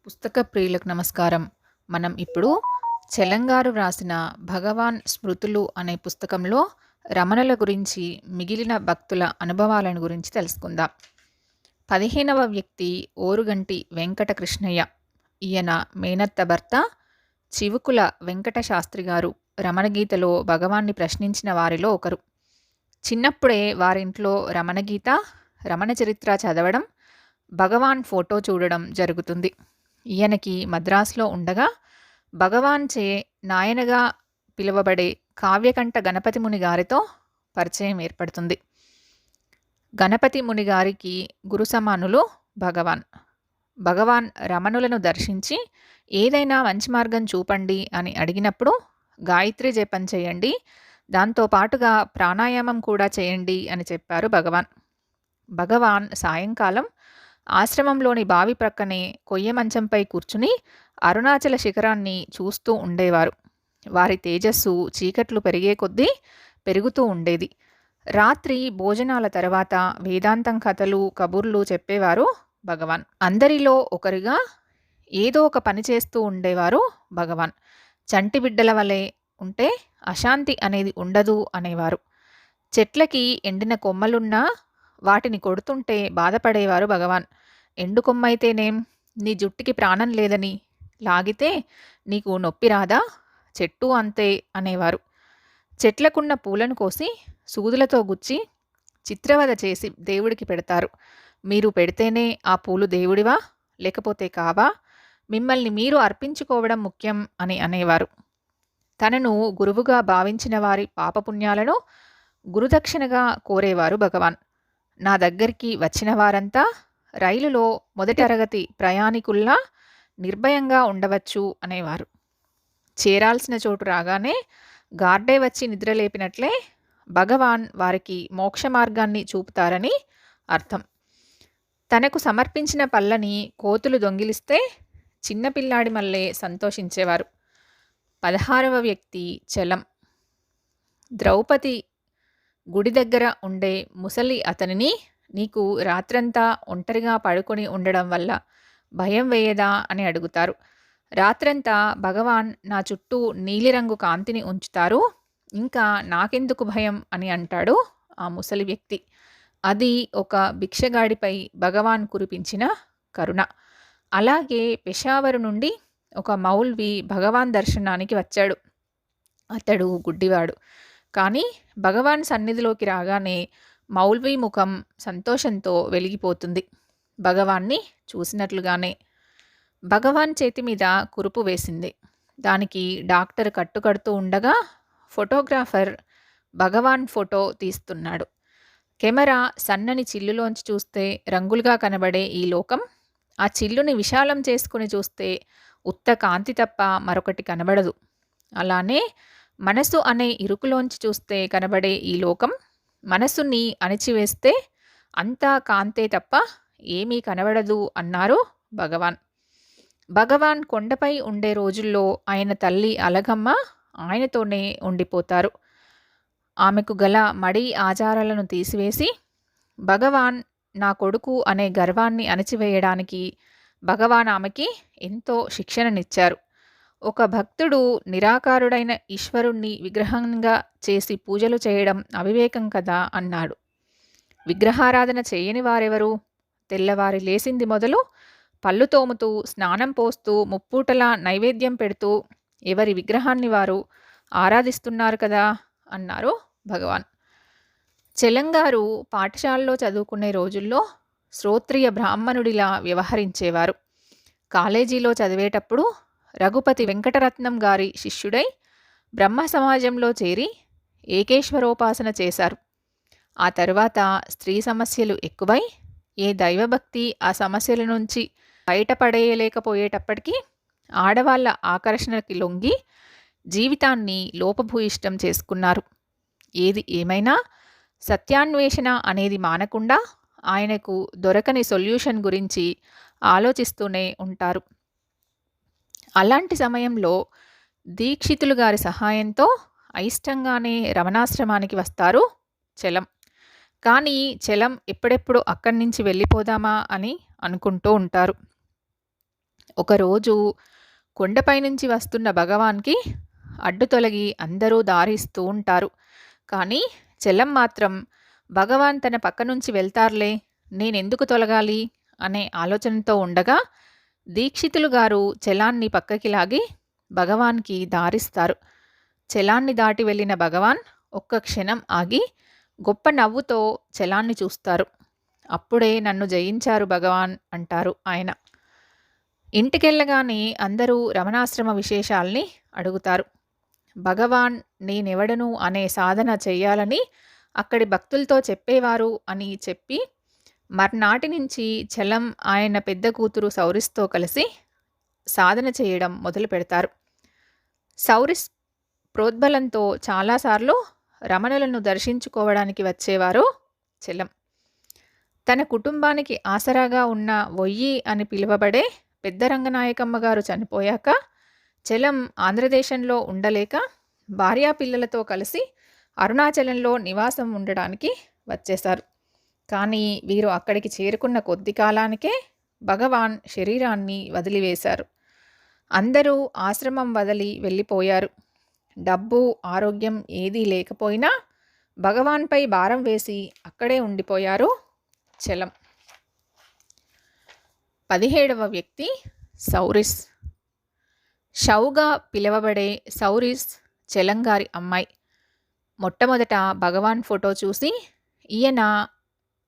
పుస్తక ప్రియులకు నమస్కారం. మనం ఇప్పుడు చెలంగారు వ్రాసిన 'భగవాన్ స్మృతులు' అనే పుస్తకంలో రమణుల గురించి, మిగిలిన భక్తుల అనుభవాలను గురించి తెలుసుకుందాం. 15వ వ్యక్తి ఓరుగంటి వెంకట కృష్ణయ్య. ఈయన మేనత్త భర్త చివుకుల వెంకట శాస్త్రి గారు రమణగీతలో భగవాన్ని ప్రశ్నించిన వారిలో ఒకరు. చిన్నప్పుడే వారింట్లో రమణగీత, రమణ చరిత్ర చదవడం, భగవాన్ ఫోటో చూడడం జరుగుతుంది. ఈయనకి మద్రాసులో ఉండగా భగవాన్చే నాయనగా పిలువబడే కావ్యకంఠ గణపతి ముని గారితో పరిచయం ఏర్పడుతుంది. గణపతి ముని గారికి గురు సమానులు భగవాన్. భగవాన్ రమణులను దర్శించి ఏదైనా మంచి మార్గం చూపండి అని అడిగినప్పుడు గాయత్రి జపం చేయండి, దాంతో పాటుగా ప్రాణాయామం కూడా చేయండి అని చెప్పారు భగవాన్. భగవాన్ సాయంకాలం ఆశ్రమంలోని బావి ప్రక్కనే కొయ్య మంచంపై కూర్చుని అరుణాచల శిఖరాన్ని చూస్తూ ఉండేవారు. వారి తేజస్సు చీకట్లు పెరిగే కొద్దీ పెరుగుతూ ఉండేది. రాత్రి భోజనాల తర్వాత వేదాంతం కథలు, కబుర్లు చెప్పేవారు భగవాన్. అందరిలో ఒకరిగా ఏదో ఒక పని చేస్తూ ఉండేవారు భగవాన్. చంటి బిడ్డల వలె ఉంటే అశాంతి అనేది ఉండదు అనేవారు. చెట్లకి ఎండిన కొమ్మలున్నా వాటిని కొడుతుంటే బాధపడేవారు భగవాన్. ఎండు కొమ్మైతేనేం, నీ జుట్టుకి ప్రాణం లేదని లాగితే నీకు నొప్పి రాదా? చెట్టు అంతే అనేవారు. చెట్లకున్న పూలను కోసి సూదులతో గుచ్చి చిత్రవద చేసి దేవుడికి పెడతారు. మీరు పెడితేనే ఆ పూలు దేవుడివా, లేకపోతే కావా? మిమ్మల్ని మీరు అర్పించుకోవడం ముఖ్యం అని అనేవారు. తనను గురువుగా భావించిన వారి పాపపుణ్యాలను గురుదక్షిణగా కోరేవారు భగవాన్. నా దగ్గరికి వచ్చిన వారంతా రైలులో మొదటి తరగతి ప్రయాణికుల్లా నిర్భయంగా ఉండవచ్చు అనేవారు. చేరాల్సిన చోటు రాగానే గార్డే వచ్చి నిద్రలేపినట్లే భగవాన్ వారికి మోక్ష మార్గాన్ని చూపుతారని అర్థం. తనకు సమర్పించిన పళ్ళని కోతులు దొంగిలిస్తే చిన్నపిల్లాడి మల్లే సంతోషించేవారు. 16వ వ్యక్తి చలం. ద్రౌపది గుడి దగ్గర ఉండే ముసలి అతనిని, నీకు రాత్రంతా ఒంటరిగా పడుకొని ఉండడం వల్ల భయం వేయదా అని అడుగుతారు. రాత్రంతా భగవాన్ నా చుట్టూ నీలిరంగు కాంతిని ఉంచుతారు, ఇంకా నాకెందుకు భయం అని అంటాడు ఆ ముసలి వ్యక్తి. అది ఒక భిక్షగాడిపై భగవాన్ కురిపించిన కరుణ. అలాగే పెషావరు నుండి ఒక మౌల్వి భగవాన్ దర్శనానికి వచ్చాడు. అతడు గుడ్డివాడు. కానీ భగవాన్ సన్నిధిలోకి రాగానే మౌల్వి ముఖం సంతోషంతో వెలిగిపోతుంది. భగవాన్ని చూసినట్లుగానే. భగవాన్ చేతి మీద కురుపు వేసింది. దానికి డాక్టర్ కట్టుకడుతూ ఉండగా ఫోటోగ్రాఫర్ భగవాన్ ఫోటో తీస్తున్నాడు. కెమెరా సన్నని చిల్లులోంచి చూస్తే రంగులుగా కనబడే ఈ లోకం, ఆ చిల్లుని విశాలం చేసుకుని చూస్తే ఉత్త కాంతి తప్ప మరొకటి కనబడదు. అలానే మనసు అనే ఇరుకులోంచి చూస్తే కనబడే ఈ లోకం, మనసుని అణిచివేస్తే అంతా కాంతే తప్ప ఏమీ కనబడదు అన్నారు భగవాన్. భగవాన్ కొండపై ఉండే రోజుల్లో ఆయన తల్లి అలగమ్మ ఆయనతోనే ఉండిపోతారు. ఆమెకు గల మడి ఆచారాలను తీసివేసి భగవాన్ నా కొడుకు అనే గర్వాన్ని అణచివేయడానికి భగవాన్ ఆమెకి ఎంతో శిక్షణనిచ్చారు. ఒక భక్తుడు నిరాకారుడైన ఈశ్వరుణ్ణి విగ్రహంగా చేసి పూజలు చేయడం అవివేకం కదా అన్నాడు. విగ్రహారాధన చేయని వారెవరు? తెల్లవారి లేసింది మొదలు పళ్ళు తోముతూ, స్నానం పోస్తూ, ముప్పూటలా నైవేద్యం పెడుతూ ఎవరి విగ్రహాన్ని వారు ఆరాధిస్తున్నారు కదా అన్నారు భగవాన్. చెలంగారు పాఠశాలలో చదువుకునే రోజుల్లో శ్రోత్రియ బ్రాహ్మణుడిలా వ్యవహరించేవారు. కాలేజీలో చదివేటప్పుడు రఘుపతి వెంకటరత్నం గారి శిష్యుడై బ్రహ్మ సమాజంలో చేరి ఏకేశ్వరోపాసన చేశారు. ఆ తరువాత స్త్రీ సమస్యలు ఎక్కువై ఏ దైవభక్తి ఆ సమస్యల నుంచి బయటపడేయలేకపోయేటప్పటికీ ఆడవాళ్ల ఆకర్షణకి లొంగి జీవితాన్ని లోపభూయిష్టం చేసుకున్నారు. ఏది ఏమైనా సత్యాన్వేషణ అనేది మానకుండా ఆయనకు దొరకని సొల్యూషన్ గురించి ఆలోచిస్తూనే ఉంటారు. అలాంటి సమయంలో దీక్షితులు గారి సహాయంతో అయిష్టంగానే రమణాశ్రమానికి వస్తారు చలం. కానీ చలం ఎప్పుడెప్పుడు అక్కడి నుంచి వెళ్ళిపోదామా అని అనుకుంటూ ఉంటారు. ఒకరోజు కొండపై నుంచి వస్తున్న భగవాన్కి అడ్డు తొలగి అందరూ దారిస్తూ ఉంటారు. కానీ చెల్లం మాత్రం భగవాన్ తన పక్క నుంచి వెళ్తారులే, నేనెందుకు తొలగాలి అనే ఆలోచనతో ఉండగా దీక్షితులు గారు చెలాన్ని పక్కకి లాగి భగవాన్కి దారిస్తారు. చెలాన్ని దాటి వెళ్ళిన భగవాన్ ఒక్క క్షణం ఆగి గొప్ప నవ్వుతో చెలాన్ని చూస్తారు. అప్పుడే నన్ను జయించారు భగవాన్ అంటారు ఆయన. ఇంటికెళ్ళగానే అందరూ రమణాశ్రమ విశేషాల్ని అడుగుతారు. భగవాన్ నేనెవడను అనే సాధన చెయ్యాలని అక్కడి భక్తులతో చెప్పేవారు అని చెప్పి మర్నాటి నుంచి చలం ఆయన పెద్ద కూతురు సౌరిస్తో కలిసి సాధన చేయడం మొదలు పెడతారు. సౌరిస్ ప్రోద్బలంతో చాలాసార్లు రమణులను దర్శించుకోవడానికి వచ్చేవారు చలం. తన కుటుంబానికి ఆసరాగా ఉన్న వొయ్యి అని పిలువబడే పెద్ద రంగనాయకమ్మ గారు చనిపోయాక చలం ఆంధ్రదేశంలో ఉండలేక భార్యా పిల్లలతో కలిసి అరుణాచలంలో నివాసం ఉండడానికి వచ్చేశారు. కానీ వీరు అక్కడికి చేరుకున్న కొద్ది కాలానికే భగవాన్ శరీరాన్ని వదిలివేశారు. అందరూ ఆశ్రమం వదిలి వెళ్ళిపోయారు. డబ్బు ఆరోగ్యం ఏదీ లేకపోయినా భగవాన్పై భారం వేసి అక్కడే ఉండిపోయారు చలం. 17వ వ్యక్తి సౌరిస్. షౌగా పిలువబడే సౌరిస్ చలంగారి అమ్మాయి. మొట్టమొదట భగవాన్ ఫోటో చూసి ఈయన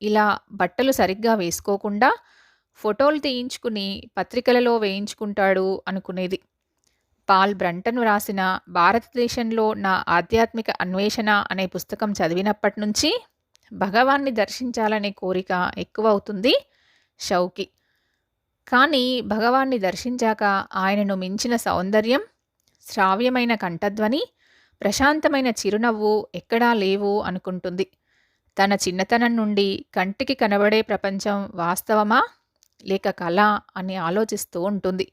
ఇలా బట్టలు సరిగ్గా వేసుకోకుండా ఫోటోలు తీయించుకుని పత్రికలలో వేయించుకుంటాడు అనుకునేది. పాల్ బ్రంటన్ రాసిన భారతదేశంలో నా ఆధ్యాత్మిక అన్వేషణ అనే పుస్తకం చదివినప్పటి నుంచి భగవాన్ని దర్శించాలనే కోరిక ఎక్కువ అవుతుంది షౌకి. కానీ భగవాన్ని దర్శించాక ఆయనను మించిన సౌందర్యం, శ్రావ్యమైన కంఠధ్వని, ప్రశాంతమైన చిరునవ్వు ఎక్కడా లేవు అనుకుంటుంది. తన చిన్నతనం నుండి కంటికి కనబడే ప్రపంచం వాస్తవమా లేక కళ అని ఆలోచిస్తూ ఉంటుంది.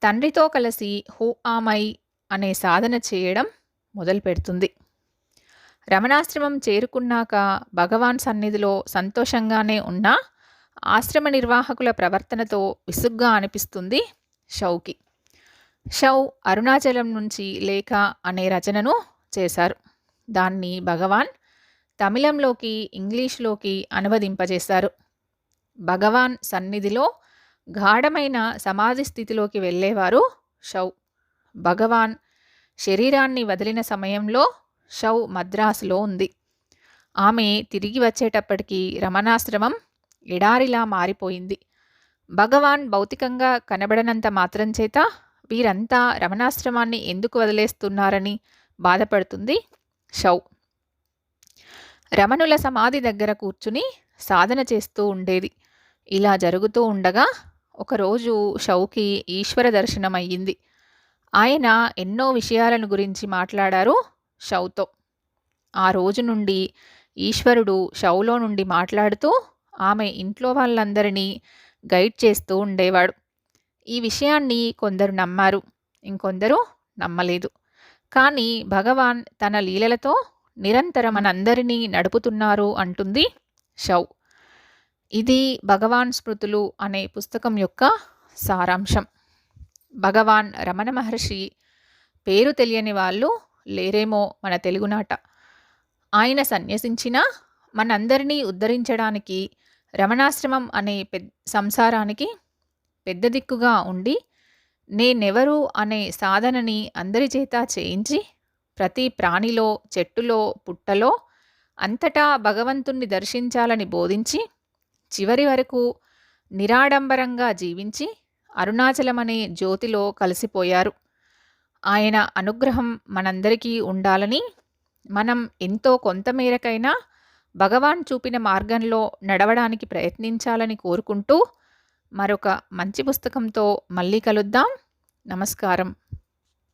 తండ్రితో కలిసి హూ ఆమై అనే సాధన చేయడం మొదలు పెడుతుంది. రమణాశ్రమం చేరుకున్నాక భగవాన్ సన్నిధిలో సంతోషంగానే ఉన్నా ఆశ్రమ నిర్వాహకుల ప్రవర్తనతో విసుగ్గా అనిపిస్తుంది షౌకి. షౌ అరుణాచలం నుంచి లేఖ అనే రచనను చేశారు. దాన్ని భగవాన్ తమిళంలోకి ఇంగ్లీష్లోకి అనువదింపజేశారు. భగవాన్ సన్నిధిలో గాఢమైన సమాధి స్థితిలోకి వెళ్ళేవారు షౌ. భగవాన్ శరీరాన్ని వదిలిన సమయంలో షౌ మద్రాసులో ఉంది. ఆమె తిరిగి వచ్చేటప్పటికి రమణాశ్రమం ఎడారిలా మారిపోయింది. భగవాన్ భౌతికంగా కనబడనంత మాత్రం చేత వీరంతా రమణాశ్రమాన్ని ఎందుకు వదిలేస్తున్నారని బాధపడుతుంది షౌ. రమణుల సమాధి దగ్గర కూర్చుని సాధన చేస్తూ ఉండేది. ఇలా జరుగుతూ ఉండగా ఒకరోజు షౌకి ఈశ్వర దర్శనం అయ్యింది. ఆయన ఎన్నో విషయాలను గురించి మాట్లాడారు షౌతో. ఆ రోజు నుండి ఈశ్వరుడు షౌలో నుండి మాట్లాడుతూ ఆమె ఇంట్లో వాళ్ళందరినీ గైడ్ చేస్తూ ఉండేవాడు. ఈ విషయాన్ని కొందరు నమ్మారు, ఇంకొందరు నమ్మలేదు. కానీ భగవాన్ తన లీలలతో నిరంతరం మనందరినీ నడుపుతున్నారు అంటుంది షౌ. ఇది భగవాన్ స్మృతులు అనే పుస్తకం యొక్క సారాంశం. భగవాన్ రమణ మహర్షి పేరు తెలియని వాళ్ళు లేరేమో మన తెలుగునాట. ఆయన సన్యసించిన మనందరినీ ఉద్ధరించడానికి రమణాశ్రమం అనే సంసారానికి పెద్ద దిక్కుగా ఉండి నేనెవరు అనే సాధనని అందరి చేత చేయించి ప్రతి ప్రాణిలో, చెట్టులో, పుట్టలో అంతటా భగవంతుణ్ణి దర్శించాలని బోధించి చివరి వరకు నిరాడంబరంగా జీవించి అరుణాచలమనే జ్యోతిలో కలిసిపోయారు. ఆయన అనుగ్రహం మనందరికీ ఉండాలని, మనం ఎంతో కొంతమేరకైనా భగవాన్ చూపిన మార్గంలో నడవడానికి ప్రయత్నించాలని కోరుకుంటూ మరొక మంచి పుస్తకంతో మళ్ళీ కలుద్దాం. నమస్కారం.